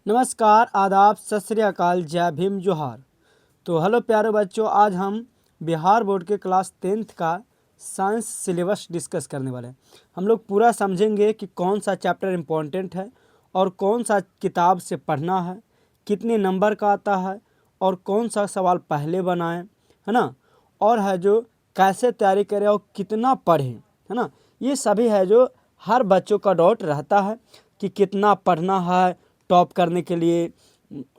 नमस्कार, आदाब, सत श्री अकाल, जय भीम, जोहार। तो हेलो प्यारे बच्चों, आज हम बिहार बोर्ड के क्लास 10th का साइंस सिलेबस डिस्कस करने वाले हैं। हम लोग पूरा समझेंगे कि कौन सा चैप्टर इम्पोर्टेंट है और कौन सा किताब से पढ़ना है, कितने नंबर का आता है और कौन सा सवाल पहले बनाएं, है ना, और है जो कैसे तैयारी करें और कितना पढ़ें, है ना। ये सभी है जो हर बच्चों का डाउट रहता है कि कितना पढ़ना है टॉप करने के लिए।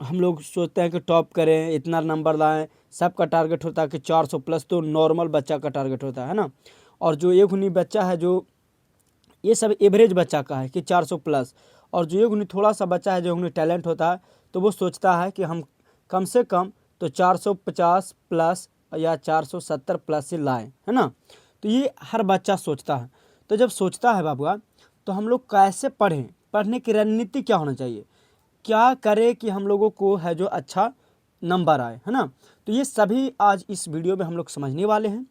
हम लोग सोचते हैं कि टॉप करें, इतना नंबर लाएं, सबका टारगेट होता है कि 400 प्लस, तो नॉर्मल बच्चा का टारगेट होता है ना। और जो एक उन्हीं बच्चा है जो ये सब एवरेज बच्चा का है कि 400 प्लस, और जो एक उन्हीं थोड़ा सा बच्चा है जो उन्हें टैलेंट होता है तो वो सोचता है कि हम कम से कम तो 450 प्लस या 470 प्लस से लाएं, है ना। तो ये हर बच्चा सोचता है। तो जब सोचता है बाबूआ, तो हम लोग कैसे पढ़ें, पढ़ने की रणनीति क्या होना चाहिए, क्या करें कि हम लोगों को है जो अच्छा नंबर आए, है ना। तो ये सभी आज इस वीडियो में हम लोग समझने वाले हैं।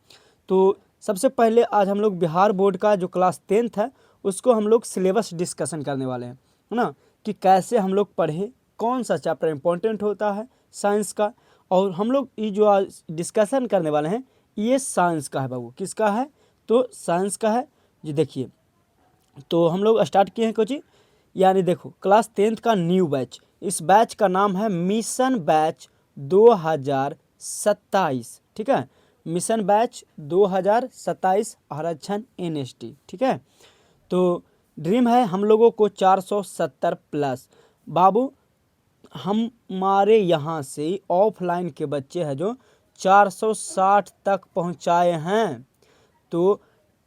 तो सबसे पहले आज हम लोग बिहार बोर्ड का जो क्लास 10th है उसको हम लोग सिलेबस डिस्कशन करने वाले हैं, है ना, कि कैसे हम लोग पढ़ें, कौन सा चैप्टर इम्पोर्टेंट होता है साइंस का। और हम लोग ये जो आज डिस्कशन करने वाले हैं ये साइंस का है बाबू। किसका है? तो साइंस का है जी। देखिए, तो हम लोग स्टार्ट किए हैं कोचिंग, यानी देखो क्लास 10th का न्यू बैच। इस बैच का नाम है मिशन बैच 2027, ठीक है। मिशन बैच 2027 आरक्षण NST, ठीक है। तो ड्रीम है हम लोगों को 470 प्लस। बाबू हमारे यहाँ से ऑफलाइन के बच्चे हैं जो 460 तक पहुँचाए हैं। तो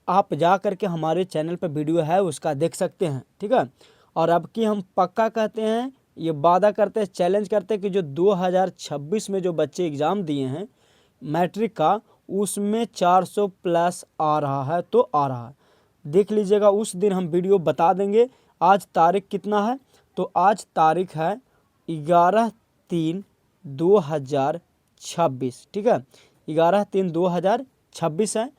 आप जा कर के हमारे चैनल पर वीडियो है उसका देख सकते हैं, ठीक है। और अब की हम पक्का कहते हैं, ये वादा करते हैं, चैलेंज करते हैं कि जो 2026 में जो बच्चे एग्ज़ाम दिए हैं मैट्रिक का, उसमें 400 प्लस आ रहा है तो आ रहा है। देख लीजिएगा, उस दिन हम वीडियो बता देंगे। आज तारीख कितना है? तो आज तारीख है 11/3/2026, ठीक है। 11/3/2026 है।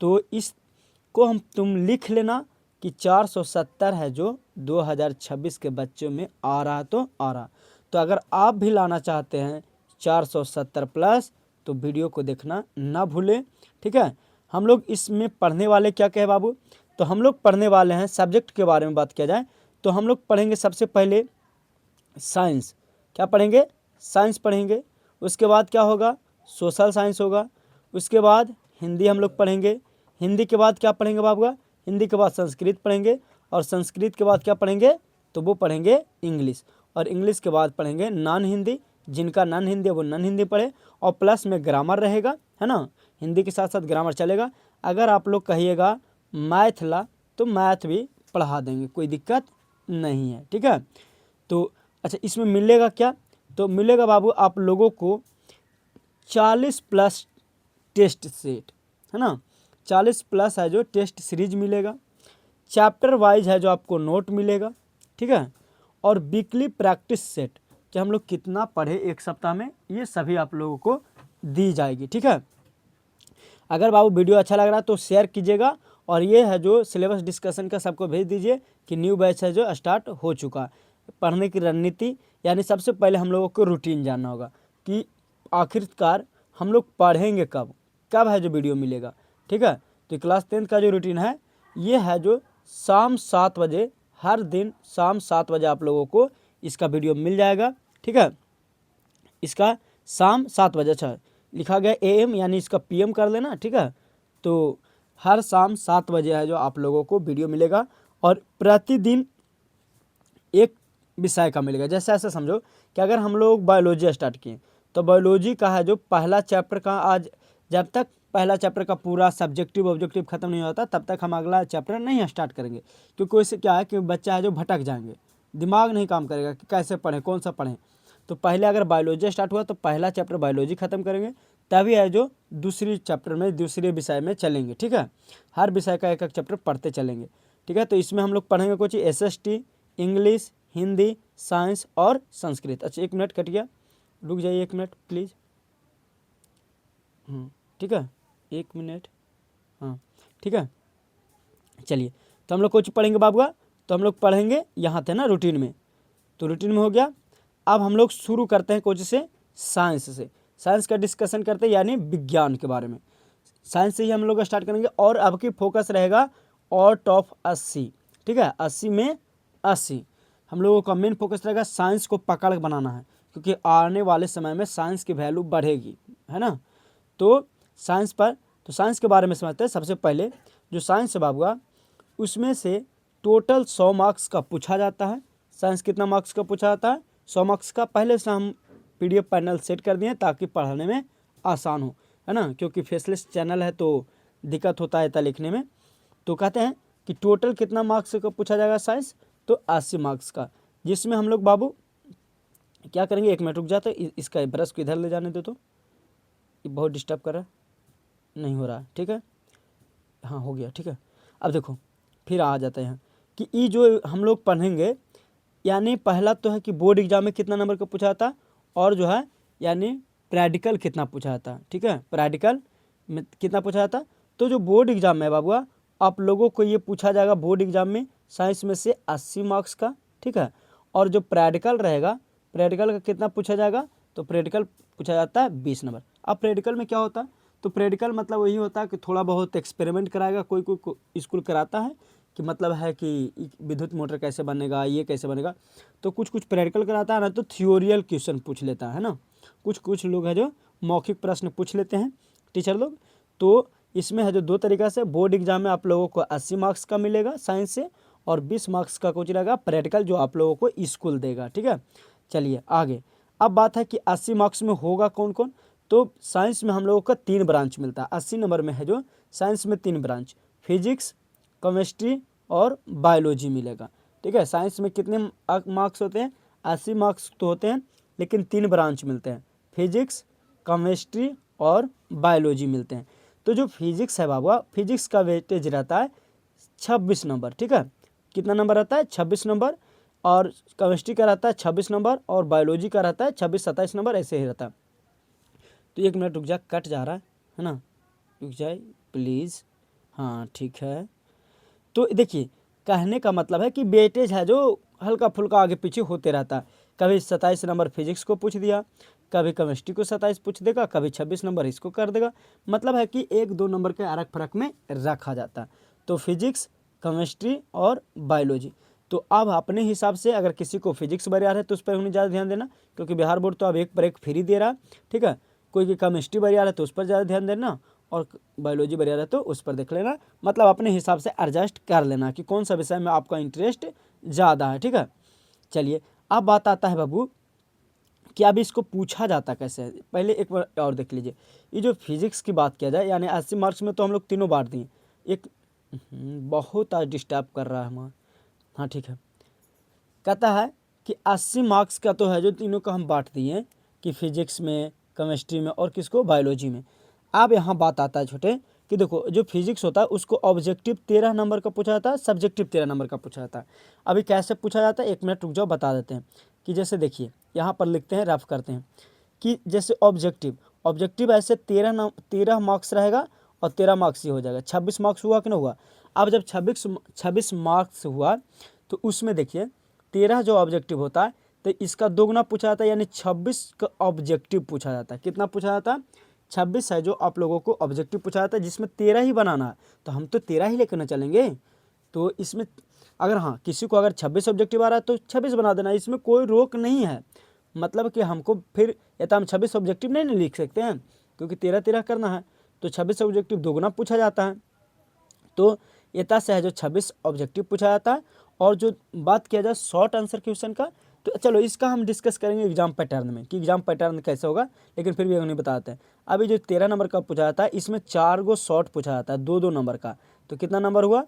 तो इसको तुम लिख लेना कि 470 है जो 2026 के बच्चों में आ रहा तो आ रहा। तो अगर आप भी लाना चाहते हैं 470 प्लस तो वीडियो को देखना ना भूलें, ठीक है। हम लोग इसमें पढ़ने वाले क्या कहे बाबू, तो हम लोग पढ़ने वाले हैं सब्जेक्ट के बारे में बात किया जाए तो हम लोग पढ़ेंगे सबसे पहले साइंस। क्या पढ़ेंगे? साइंस पढ़ेंगे। उसके बाद क्या होगा? सोशल साइंस होगा। उसके बाद हिंदी हम लोग पढ़ेंगे। हिंदी के बाद क्या पढ़ेंगे बाबूआ? हिंदी के बाद संस्कृत पढ़ेंगे। और संस्कृत के बाद क्या पढ़ेंगे? तो वो पढ़ेंगे इंग्लिश। और इंग्लिश के बाद पढ़ेंगे नॉन हिंदी। जिनका नॉन हिंदी है वो नॉन हिंदी पढ़े, और प्लस में ग्रामर रहेगा, है ना। हिंदी के साथ साथ ग्रामर चलेगा। अगर आप लोग कहिएगा मैथ ला तो मैथ भी पढ़ा देंगे, कोई दिक्कत नहीं है, ठीक है। तो अच्छा, इसमें मिलेगा क्या? तो मिलेगा बाबू आप लोगों को 40 प्लस टेस्ट सेट, है ना। 40 प्लस है जो टेस्ट सीरीज मिलेगा। चैप्टर वाइज है जो आपको नोट मिलेगा, ठीक है। और वीकली प्रैक्टिस सेट कि हम लोग कितना पढ़े एक सप्ताह में, ये सभी आप लोगों को दी जाएगी, ठीक है। अगर बाबू वीडियो अच्छा लग रहा है तो शेयर कीजिएगा। और ये है जो सिलेबस डिस्कशन का सबको भेज दीजिए कि न्यू बैच है जो स्टार्ट हो चुका है। पढ़ने की रणनीति, यानी सबसे पहले हम लोगों को रूटीन जानना होगा कि आखिरकार हम लोग पढ़ेंगे कब, कब है जो वीडियो मिलेगा, ठीक है। तो क्लास 10th का जो रूटीन है ये है जो शाम 7 बजे, हर दिन शाम 7 बजे आप लोगों को इसका वीडियो मिल जाएगा, ठीक है। इसका शाम 7 बजे, अच्छा लिखा गया AM, यानी इसका PM कर लेना, ठीक है। तो हर शाम 7 बजे है जो आप लोगों को वीडियो मिलेगा। और प्रतिदिन एक विषय का मिलेगा। जैसे ऐसे समझो कि अगर हम लोग बायोलॉजी स्टार्ट किए तो बायोलॉजी का है जो पहला चैप्टर का, आज जब तक पहला चैप्टर का पूरा सब्जेक्टिव ऑब्जेक्टिव खत्म नहीं होता तब तक हम अगला चैप्टर नहीं स्टार्ट करेंगे। क्योंकि इससे क्या है कि बच्चा है जो भटक जाएंगे, दिमाग नहीं काम करेगा कि कैसे पढ़ें, कौन सा पढ़ें। तो पहले अगर बायोलॉजी स्टार्ट हुआ तो पहला चैप्टर बायोलॉजी खत्म करेंगे, तभी है जो दूसरी चैप्टर में दूसरे विषय में चलेंगे, ठीक है। हर विषय का एक एक चैप्टर पढ़ते चलेंगे, ठीक है। तो इसमें हम लोग पढ़ेंगे कुछ SST, इंग्लिश, हिंदी, साइंस और संस्कृत। अच्छा, 1 मिनट कट गया, रुक जाइए 1 मिनट प्लीज़। ठीक है, 1 मिनट, हाँ ठीक है। चलिए, तो हम लोग कुछ पढ़ेंगे बाबूआ। तो हम लोग पढ़ेंगे, यहाँ थे ना रूटीन में, तो रूटीन में हो गया अब हम लोग शुरू करते हैं कुछ से साइंस से, साइंस का डिस्कशन करते हैं यानी विज्ञान के बारे में। साइंस से ही हम लोग स्टार्ट करेंगे और अब की फोकस रहेगा आउट ऑफ 80, ठीक है, 80 में 80 हम लोगों का मेन फोकस रहेगा। साइंस को पकड़ बनाना है क्योंकि आने वाले समय में साइंस की वैल्यू बढ़ेगी, है ना। तो साइंस पर, तो साइंस के बारे में समझते हैं। सबसे पहले जो साइंस है बाबुआ, उसमें से टोटल 100 मार्क्स का पूछा जाता है। साइंस कितना मार्क्स का पूछा जाता है? 100 मार्क्स का। पहले से हम PDF पैनल सेट कर दिए ताकि पढ़ने में आसान हो, है ना, क्योंकि फेसलेस चैनल है तो दिक्कत होता है लिखने में। तो कहते हैं कि टोटल कितना मार्क्स का पूछा जाएगा साइंस, तो 80 मार्क्स का, जिसमें हम लोग बाबू क्या करेंगे, 1 मिनट रुक जाते, इसका ब्रश को इधर ले जाने दो, तो ये बहुत डिस्टर्ब कर रहा है, नहीं हो रहा है, ठीक है, हाँ हो गया, ठीक है। अब देखो फिर आ जाते हैं कि ये जो हम लोग पढ़ेंगे, यानी पहला तो है कि बोर्ड एग्जाम में कितना नंबर का पूछा था, और जो है यानी प्रैक्टिकल कितना पूछा था, ठीक है, प्रैक्टिकल में कितना पूछा था। तो जो बोर्ड एग्जाम में बाबुआ आप लोगों को ये पूछा जाएगा बोर्ड एग्जाम में साइंस में से 80 मार्क्स का, ठीक है। और जो प्रैक्टिकल रहेगा, प्रैक्टिकल का कितना पूछा जाएगा, तो प्रैक्टिकल पूछा जाता है 20 नंबर। अब प्रैक्टिकल में क्या होता है, तो प्रैक्टिकल मतलब वही होता है कि थोड़ा बहुत एक्सपेरिमेंट कराएगा, कोई स्कूल कराता है कि मतलब है कि विद्युत मोटर कैसे बनेगा, ये कैसे बनेगा, तो कुछ कुछ प्रैक्टिकल कराता है ना, तो थ्योरियल क्वेश्चन पूछ लेता है ना। कुछ लोग हैं जो मौखिक प्रश्न पूछ लेते हैं टीचर लोग। तो इसमें है जो 2 तरीका से, बोर्ड एग्जाम में आप लोगों को 80 मार्क्स का मिलेगा साइंस से, और 20 मार्क्स का कुछ रहेगा प्रैक्टिकल जो आप लोगों को स्कूल देगा, ठीक है। चलिए आगे, अब बात है कि 80 मार्क्स में होगा कौन कौन। तो साइंस में हम लोगों का 3 ब्रांच मिलता है। 80 नंबर में है जो साइंस में 3 ब्रांच, फिजिक्स, केमिस्ट्री और बायोलॉजी मिलेगा, ठीक है। साइंस में कितने मार्क्स होते हैं, 80 मार्क्स तो होते हैं, लेकिन 3 ब्रांच मिलते हैं, फिजिक्स, केमिस्ट्री और बायोलॉजी मिलते हैं। तो जो फिजिक्स है बाबा, फिजिक्स का वेटेज रहता है 26 नंबर, ठीक है। कितना नंबर रहता है, 26 नंबर, और केमिस्ट्री का रहता है 26 नंबर, और बायोलॉजी का रहता है 26-27 नंबर, ऐसे ही रहता है। तो 1 मिनट रुक जा, कट जा रहा है ना, रुक जाए प्लीज़, हाँ ठीक है। तो देखिए कहने का मतलब है कि वेटेज है जो हल्का फुल्का आगे पीछे होते रहता है। कभी 27 नंबर फिजिक्स को पूछ दिया, कभी केमिस्ट्री को 27 पूछ देगा, कभी 26 नंबर इसको कर देगा। मतलब है कि 1-2 नंबर के अरक फरक में रखा जाता है। तो फिजिक्स, केमिस्ट्री और बायोलॉजी। तो अब अपने हिसाब से अगर किसी को फिजिक्स बढ़िया है तो उस पर उन्हें ज़्यादा ध्यान देना, क्योंकि बिहार बोर्ड तो अब 1 पर 1 फ्री दे रहा है, ठीक है। कोई की केमिस्ट्री बढ़िया है तो उस पर ज़्यादा ध्यान देना, और बायोलॉजी बढ़िया रहे तो उस पर देख लेना। मतलब अपने हिसाब से एडजस्ट कर लेना कि कौन सा विषय में आपका इंटरेस्ट ज़्यादा है, ठीक है। चलिए अब बात आता है बाबू कि अब इसको पूछा जाता कैसे है। पहले एक बार और देख लीजिए, ये जो फिजिक्स की बात किया जाए, यानी 80 मार्क्स में तो हम लोग तीनों बांट दिए। एक बहुत आज डिस्टर्ब कर रहा है हमारा, हाँ ठीक है। कहता है कि 80 मार्क्स का तो है जो तीनों का हम बांट दिए कि फिजिक्स में, केमिस्ट्री में और किसको, बायोलॉजी में। अब यहाँ बात आता है छोटे कि देखो जो फिजिक्स होता है उसको ऑब्जेक्टिव 13 नंबर का पूछा जाता है, सब्जेक्टिव 13 नंबर का पूछा जाता है। अभी कैसे पूछा जाता है, 1 मिनट रुक जाओ बता देते हैं। कि जैसे देखिए यहाँ पर लिखते हैं, रफ करते हैं कि जैसे ऑब्जेक्टिव ऐसे 13 मार्क्स रहेगा, और 13 मार्क्स ही हो जाएगा, 26 मार्क्स हुआ कि ना हुआ। अब जब 26 मार्क्स हुआ तो उसमें देखिए 13 जो ऑब्जेक्टिव होता है तो इसका दोगुना पूछा जाता है, यानी 26 का ऑब्जेक्टिव पूछा जाता है। कितना पूछा जाता है, 26 है जो आप लोगों को ऑब्जेक्टिव पूछा जाता है, जिसमें 13 ही बनाना है। तो हम तो 13 ही लेकर ना चलेंगे। तो इसमें अगर हाँ किसी को अगर 26 ऑब्जेक्टिव आ रहा है तो 26 बना देना, इसमें कोई रोक नहीं है। मतलब कि हमको फिर या तो हम 26 ऑब्जेक्टिव नहीं लिख सकते हैं, क्योंकि 13-13 करना है, तो 26 ऑब्जेक्टिव दोगुना पूछा जाता है। तो एता से है जो 26 ऑब्जेक्टिव पूछा जाता है। और जो बात किया जाए शॉर्ट आंसर क्वेश्चन का, तो चलो इसका हम डिस्कस करेंगे एग्जाम पैटर्न में कि एग्जाम पैटर्न कैसे होगा, लेकिन फिर भी नहीं बताते हैं। अभी जो 13 नंबर का पूछा जाता है इसमें 4 गो शॉर्ट पूछा जाता है, 2-2 नंबर का। तो कितना नंबर हुआ,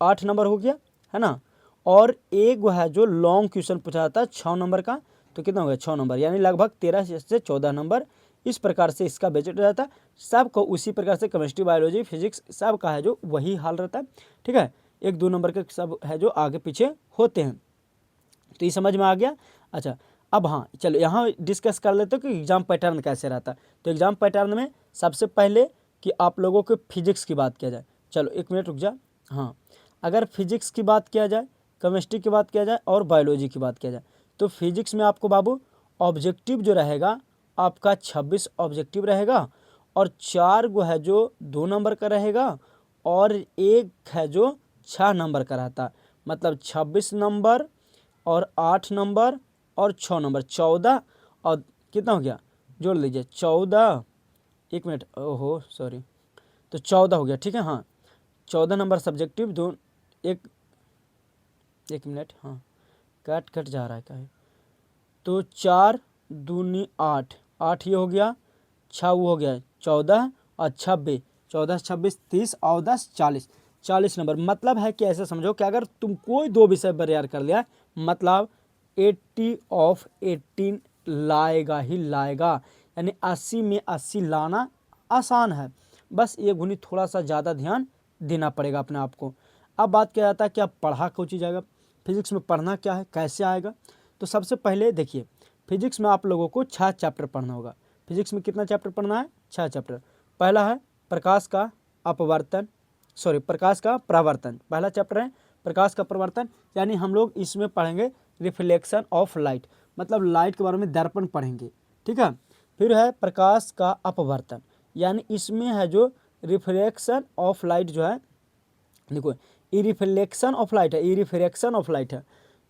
8 नंबर हो गया, है ना। और एक वो है जो लॉन्ग क्वेश्चन पूछा जाता है 6 नंबर का, तो कितना हो गया 6 नंबर, यानी लगभग 13 से 14 नंबर। इस प्रकार से इसका बजट रहता है। सबको उसी प्रकार से केमिस्ट्री, बायोलॉजी, फिजिक्स सब का है जो वही हाल रहता है, ठीक है। 1-2 नंबर के सब है जो आगे पीछे होते हैं। तो ये समझ में आ गया। अच्छा अब हाँ चलो यहाँ डिस्कस कर लेते हो कि एग्जाम पैटर्न कैसे रहता है। तो एग्जाम पैटर्न में सबसे पहले कि आप लोगों को फिजिक्स की बात किया जाए, चलो 1 मिनट रुक जा। हाँ अगर फिजिक्स की बात किया जाए, केमिस्ट्री की बात किया जाए और बायोलॉजी की बात किया जाए, तो फिजिक्स में आपको बाबू ऑब्जेक्टिव जो रहेगा आपका 26 ऑब्जेक्टिव रहेगा, और 4 गो है जो 2 नंबर का रहेगा, और एक है जो 6 नंबर का रहता। मतलब 26 नंबर और 8 नंबर और 6 नंबर, 14, और कितना हो गया, जोड़ लीजिए 14, 1 मिनट, ओहो सॉरी, तो 14 हो गया, ठीक है। हाँ 14 नंबर सब्जेक्टिव, दो, एक 1 मिनट, हाँ कट कट जा रहा है क्या है, तो 4 दूनी 8, 8 ये हो गया, 6 वो हो गया 14, और 26, 14 26 30 और 10 40, 40 नंबर। मतलब है कि ऐसे समझो कि अगर तुम कोई दो विषय बरियार कर लिया, मतलब 80 ऑफ 18 लाएगा ही लाएगा, यानी 80 में 80 लाना आसान है, बस ये गुनी थोड़ा सा ज़्यादा ध्यान देना पड़ेगा अपने आप को। अब बात क्या जाता है कि आप पढ़ा कौन चीज़ जाएगा, फिजिक्स में पढ़ना क्या है, कैसे आएगा। तो सबसे पहले देखिए, फिजिक्स में आप लोगों को 6 चैप्टर पढ़ना होगा। फिजिक्स में कितना चैप्टर पढ़ना है, 6 चैप्टर। पहला है प्रकाश का अपवर्तन, सॉरी प्रकाश का प्रवर्तन, पहला चैप्टर है प्रकाश का प्रवर्तन, यानी हम लोग इसमें पढ़ेंगे रिफ्लेक्शन ऑफ लाइट, मतलब लाइट के बारे में दर्पण पढ़ेंगे, ठीक है। फिर है प्रकाश का अपवर्तन, यानी इसमें है जो रिफ्लेक्शन ऑफ लाइट जो है, देखो ई रिफ्लेक्शन ऑफ लाइट है, ई रिफ्रैक्शन ऑफ लाइट है,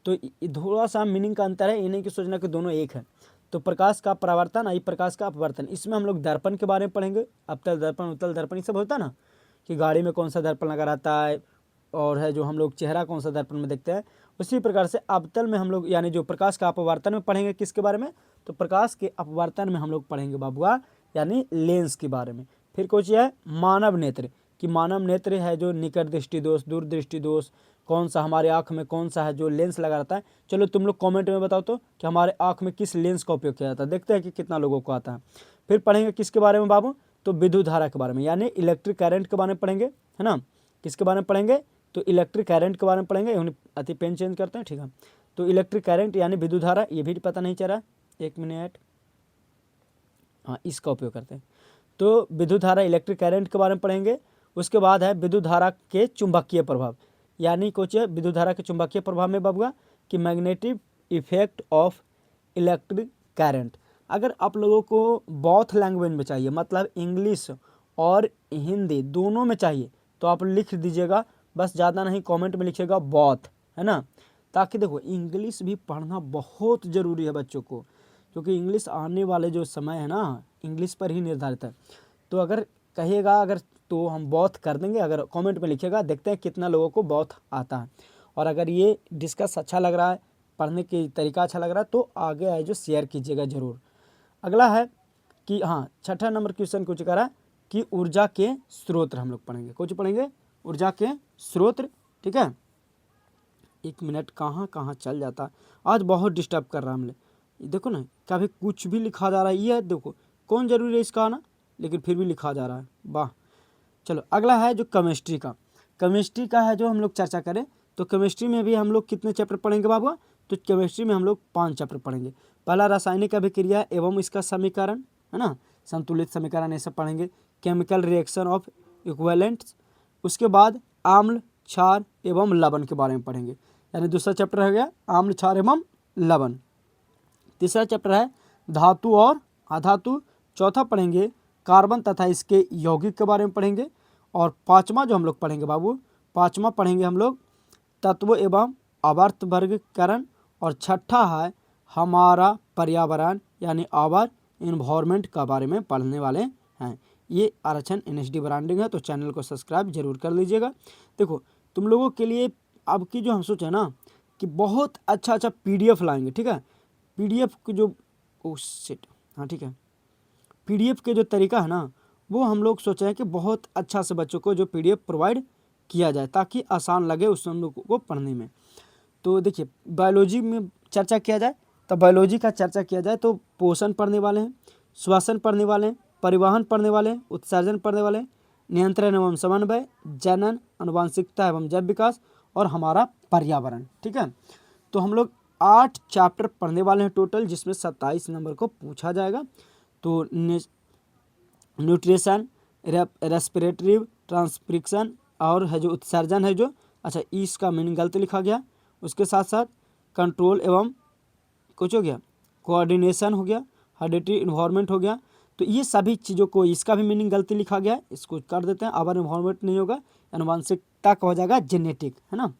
तो थोड़ा सा मीनिंग का अंतर है, ये नहीं कि सोचना कि दोनों एक है। तो प्रकाश का परावर्तन, आई प्रकाश का अपवर्तन, इसमें हम लोग दर्पण के बारे में पढ़ेंगे, अवतल दर्पण उत्तल दर्पण, ये सब होता है ना, कि गाड़ी में कौन सा दर्पण लगा रहता है, और है जो हम लोग चेहरा कौन सा दर्पण में देखते हैं। उसी प्रकार से अवतल में हम लोग यानी जो प्रकाश का अपवर्तन में पढ़ेंगे, किसके बारे में, तो प्रकाश के अपवर्तन में हम लोग पढ़ेंगे बाबुआ, यानी लेंस के बारे में। फिर कुछ है मानव नेत्र, कि मानव नेत्र है जो निकट दृष्टि दोष, दूर दृष्टि दोष, कौन सा हमारे आँख में कौन सा है जो लेंस लगा रहता है। चलो तुम लोग कमेंट में बताओ तो कि हमारे आँख में किस लेंस का उपयोग किया जाता है, देखते हैं कि कितना लोगों को आता है। फिर पढ़ेंगे किसके बारे में बाबू, तो विद्युत धारा के बारे में, यानी इलेक्ट्रिक करंट के बारे में पढ़ेंगे, है ना। किसके बारे में पढ़ेंगे, तो इलेक्ट्रिक करंट के बारे में पढ़ेंगे। अति पेन चेंज करते हैं, ठीक है। तो इलेक्ट्रिक करंट यानी विद्युत धारा, ये भी पता नहीं चल रहा, 1 मिनट, हाँ इसका उपयोग करते हैं। तो विद्युत धारा इलेक्ट्रिक करंट के बारे में पढ़ेंगे। उसके बाद है विद्युत धारा के चुंबकीय प्रभाव, यानी कुछ विद्युत धारा के चुंबकीय प्रभाव में बाबूआ कि magnetic effect of electric current. अगर आप लोगों को बोथ लैंग्वेज में चाहिए, मतलब इंग्लिश और हिंदी दोनों में चाहिए, तो आप लिख दीजिएगा, बस ज़्यादा नहीं, कमेंट में लिखिएगा बोथ, है ना। ताकि देखो इंग्लिश भी पढ़ना बहुत ज़रूरी है बच्चों को, क्योंकि इंग्लिश आने वाले जो समय है ना, इंग्लिश पर ही निर्धारित है। तो अगर कहिएगा अगर, तो हम बौथ कर देंगे, अगर कमेंट में लिखिएगा, देखते हैं कितना लोगों को बौथ आता है। और अगर ये डिस्कस अच्छा लग रहा है, पढ़ने की तरीका अच्छा लग रहा है, तो आगे आए जो शेयर कीजिएगा ज़रूर। अगला है कि हाँ 6ठा नंबर क्वेश्चन कुछ करा कि ऊर्जा के स्रोत हम लोग पढ़ेंगे, कुछ पढ़ेंगे ऊर्जा के स्रोत, ठीक है। 1 मिनट, कहाँ कहाँ चल जाता है, आज बहुत डिस्टर्ब कर रहा है हमने, देखो ना कभी कुछ भी लिखा जा रहा है, ये देखो कौन जरूरी है इसका आना, लेकिन फिर भी लिखा जा रहा है, वाह। चलो अगला है जो केमिस्ट्री का, केमिस्ट्री का है जो हम लोग चर्चा करें, तो केमिस्ट्री में भी हम लोग कितने चैप्टर पढ़ेंगे बाबू, तो केमिस्ट्री में हम लोग 5 चैप्टर पढ़ेंगे। पहला रासायनिक अभिक्रिया एवं इसका समीकरण, है ना, संतुलित समीकरण, ये सब पढ़ेंगे। केमिकल रिएक्शन ऑफ इक्विवेलेंट्स, उसके बाद आम्ल क्षार एवं लवण के बारे में पढ़ेंगे, यानी दूसरा चैप्टर हो गया आम्ल क्षार एवं लवण। तीसरा चैप्टर है धातु और अधातु। चौथा पढ़ेंगे कार्बन तथा इसके यौगिक के बारे में पढ़ेंगे। और पांचवा जो हम लोग पढ़ेंगे बाबू, पांचवा पढ़ेंगे हम लोग तत्व एवं आवर्त वर्गीकरण। और छठा है हमारा पर्यावरण यानी आवर इन्वायरमेंट के बारे में पढ़ने वाले हैं। ये आरक्षण एनएसडी ब्रांडिंग है, तो चैनल को सब्सक्राइब जरूर कर लीजिएगा। देखो तुम लोगों के लिए अब की जो हम सोचे ना कि बहुत अच्छा अच्छा पीडीएफ लाएंगे, ठीक है। पीडीएफ के जो हाँ ठीक है, पीडीएफ के जो तरीका है ना, वो हम लोग सोचे हैं कि बहुत अच्छा से बच्चों को जो पीडीएफ प्रोवाइड किया जाए, ताकि आसान लगे उस हम लोगों को पढ़ने में। तो देखिए बायोलॉजी में चर्चा किया जाए, तो बायोलॉजी का चर्चा किया जाए तो पोषण पढ़ने वाले हैं, श्वसन पढ़ने वाले हैं, परिवहन पढ़ने वाले हैं, उत्सर्जन पढ़ने वाले हैं, नियंत्रण एवं समन्वय, जनन, आनुवांशिकता एवं जैव विकास, और हमारा पर्यावरण, ठीक है। तो हम लोग 8 चैप्टर पढ़ने वाले हैं टोटल, जिसमें 27 नंबर को पूछा जाएगा। तो न्यूट्रिशन, रेस्पिरेटरी ट्रांसक्रिप्शन और है जो उत्सर्जन है जो, अच्छा इसका मीनिंग गलत लिखा गया। उसके साथ साथ कंट्रोल एवं कुछ हो गया कोऑर्डिनेशन हो गया, हेरिडिटरी इन्वायरमेंट हो गया। तो ये सभी चीज़ों को, इसका भी मीनिंग गलती लिखा गया है, इसको कर देते हैं। अर्बन इन्वायरमेंट नहीं होगा, आनुवंशिकता का हो जाएगा जेनेटिक, है ना।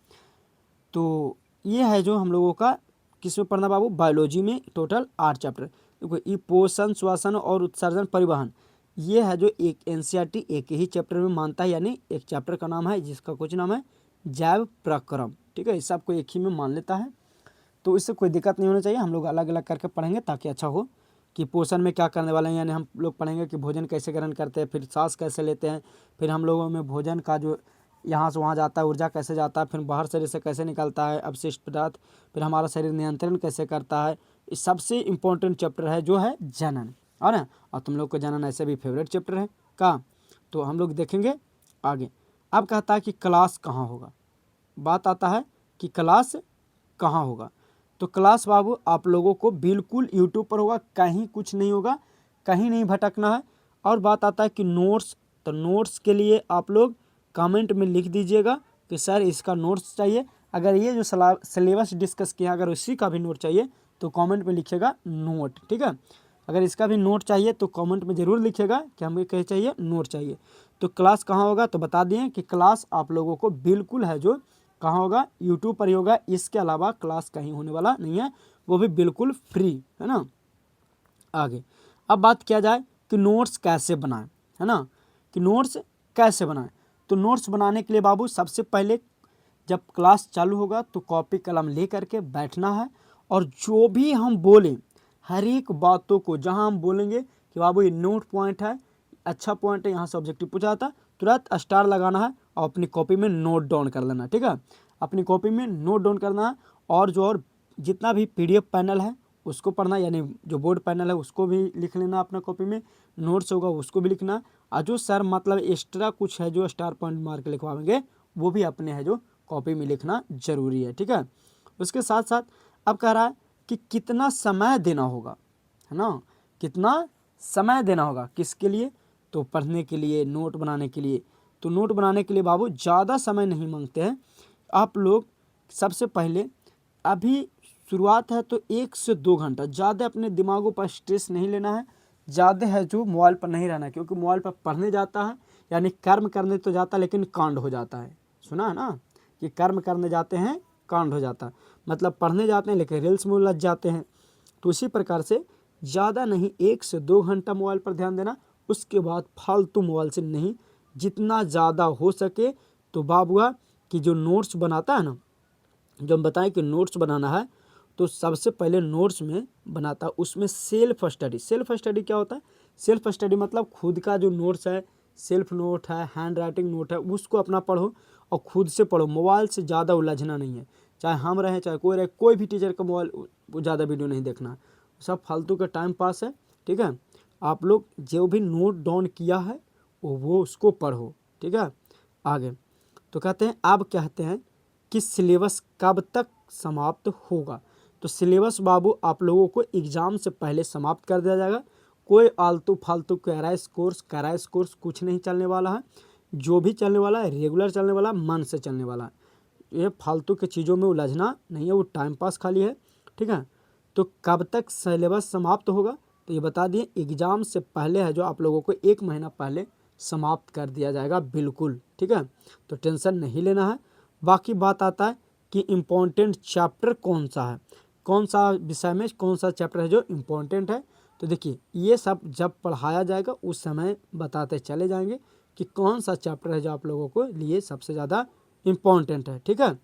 तो ये है जो हम लोगों का किस में पढ़ना बाबू, बायोलॉजी में टोटल 8 चैप्टर। देखो ये पोषण, श्वसन और उत्सर्जन, परिवहन, ये है जो एक एनसीईआरटी एक ही चैप्टर में मानता है, यानी एक चैप्टर का नाम है जिसका कुछ नाम है जैव प्रक्रम, ठीक है। इस सबको एक ही में मान लेता है, तो इससे कोई दिक्कत नहीं होनी चाहिए। हम लोग अलग अलग करके पढ़ेंगे ताकि अच्छा हो कि पोषण में क्या करने वाले हैं, यानी हम लोग पढ़ेंगे कि भोजन कैसे ग्रहण करते हैं, फिर सांस कैसे लेते हैं, फिर हम लोगों में भोजन का जो यहाँ से वहाँ जाता है ऊर्जा कैसे जाता है, फिर बाहर शरीर से कैसे निकलता है अवशिष्ट पदार्थ, फिर हमारा शरीर नियंत्रण कैसे करता है। इस सबसे इम्पोर्टेंट चैप्टर है जो है जनन, और ना, और तुम लोग को जनन ऐसे भी फेवरेट चैप्टर है का, तो हम लोग देखेंगे आगे। अब कहता है कि क्लास कहाँ होगा, बात आता है कि क्लास कहाँ होगा। तो क्लास बाबू आप लोगों को बिल्कुल यूट्यूब पर होगा, कहीं कुछ नहीं होगा, कहीं नहीं भटकना है। और बात आता है कि नोट्स, तो नोट्स के लिए आप लोग कमेंट में लिख दीजिएगा कि सर इसका नोट्स चाहिए। अगर ये जो सिलेबस डिस्कस किया अगर उसी का भी नोट चाहिए तो कमेंट में लिखिएगा नोट, ठीक है। अगर इसका भी नोट चाहिए तो कमेंट में ज़रूर लिखिएगा कि हमें क्या चाहिए, नोट चाहिए। तो क्लास कहाँ होगा, तो बता दिए कि क्लास आप लोगों को बिल्कुल है जो कहाँ होगा, यूट्यूब पर ही होगा। इसके अलावा क्लास कहीं होने वाला नहीं है, वो भी बिल्कुल फ्री, है ना। आगे अब बात किया जाए कि नोट्स कैसे बनाएं, है ना, कि नोट्स कैसे बनाएं। तो नोट्स बनाने के लिए बाबू सबसे पहले जब क्लास चालू होगा तो कॉपी कलम ले करके बैठना है, और जो भी हम बोलें हर एक बातों को, जहां हम बोलेंगे कि बाबू ये नोट पॉइंट है, अच्छा पॉइंट है, यहाँ से ऑब्जेक्टिव पूछा था, तुरंत स्टार लगाना है और अपनी कॉपी में नोट डाउन कर लेना, ठीक है। अपनी कॉपी में नोट डाउन करना है, और जितना भी पीडीएफ पैनल है उसको पढ़ना, यानी जो बोर्ड पैनल है उसको भी लिख लेना अपना कॉपी में, नोट्स होगा उसको भी लिखना। और जो सर मतलब एक्स्ट्रा कुछ है जो स्टार पॉइंट मार के लिखवाएंगे वो भी अपने है जो कॉपी में लिखना जरूरी है, ठीक है। उसके साथ साथ अब कह रहा है कि कितना समय देना होगा, है ना, कितना समय देना होगा किसके लिए, तो पढ़ने के लिए, नोट बनाने के लिए। तो नोट बनाने के लिए बाबू ज़्यादा समय नहीं मांगते हैं आप लोग। सबसे पहले अभी शुरुआत है तो 1 से 2 घंटा, ज़्यादा अपने दिमागों पर स्ट्रेस नहीं लेना है, ज़्यादा है जो मोबाइल पर नहीं रहना है, क्योंकि मोबाइल पर पढ़ने जाता है यानी कर्म करने तो जाता है लेकिन कांड हो जाता है। सुना है ना कि कर्म करने जाते हैं कांड हो जाता है, मतलब पढ़ने जाते हैं लेकिन रील्स में उलझ जाते हैं। तो इसी प्रकार से ज़्यादा नहीं 1 से 2 घंटा मोबाइल पर ध्यान देना, उसके बाद फालतू मोबाइल से नहीं, जितना ज़्यादा हो सके। तो बाबुआ कि जो नोट्स बनाता है ना, जो हम बताएं कि नोट्स बनाना है तो सबसे पहले नोट्स में बनाता है उसमें सेल्फ स्टडी। सेल्फ स्टडी क्या होता है, सेल्फ स्टडी मतलब खुद का जो नोट्स है, सेल्फ नोट है, हैंड राइटिंग नोट है, उसको अपना पढ़ो और खुद से पढ़ो। मोबाइल से ज़्यादा उलझना नहीं है, चाहे हम रहें चाहे कोई रहे, कोई भी टीचर का मोबाइल ज़्यादा वीडियो नहीं देखना, सब फालतू का टाइम पास है, ठीक है। आप लोग जो भी नोट डाउन किया है वो उसको पढ़ो, ठीक है। आगे तो कहते हैं, अब कहते हैं कि सिलेबस कब तक समाप्त होगा। तो सिलेबस बाबू आप लोगों को एग्ज़ाम से पहले समाप्त कर दिया जाएगा। कोई आलतू फालतू क्रैश कोर्स कुछ नहीं चलने वाला है। जो भी चलने वाला है रेगुलर चलने वाला है, मन से चलने वाला है। ये फालतू के चीज़ों में उलझना नहीं है, वो टाइम पास खाली है, ठीक है। तो कब तक सिलेबस समाप्त होगा, तो ये बता दिए एग्ज़ाम से पहले है जो आप लोगों को 1 महीना पहले समाप्त कर दिया जाएगा बिल्कुल, ठीक है। तो टेंशन नहीं लेना है। बाकी बात आता है कि इम्पोर्टेंट चैप्टर कौन सा है, कौन सा विषय में कौन सा चैप्टर है जो इम्पोर्टेंट है। तो देखिए ये सब जब पढ़ाया जाएगा उस समय बताते चले जाएंगे कि कौन सा चैप्टर है जो आप लोगों को लिए सबसे ज़्यादा इम्पोर्टेंट है, ठीक है।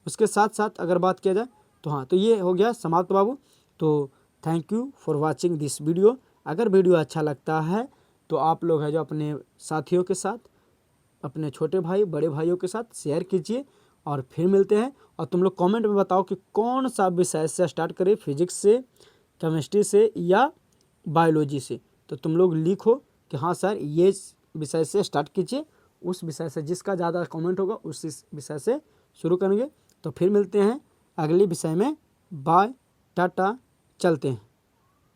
उसके साथ साथ अगर बात किया जाए तो हाँ, तो ये हो गया समाप्त बाबू। तो thank you for watching this video. अगर वीडियो अच्छा लगता है तो आप लोग है जो अपने साथियों के साथ, अपने छोटे भाई बड़े भाइयों के साथ शेयर कीजिए। और फिर मिलते हैं। और तुम लोग कमेंट में बताओ कि कौन सा विषय से स्टार्ट करें, फिजिक्स से, केमिस्ट्री से या बायोलॉजी से। तो तुम लोग लिखो कि हाँ सर ये विषय से स्टार्ट कीजिए, उस विषय से जिसका ज़्यादा कमेंट होगा उस विषय से शुरू करेंगे। तो फिर मिलते हैं अगले विषय में। बाय, टाटा, चलते हैं।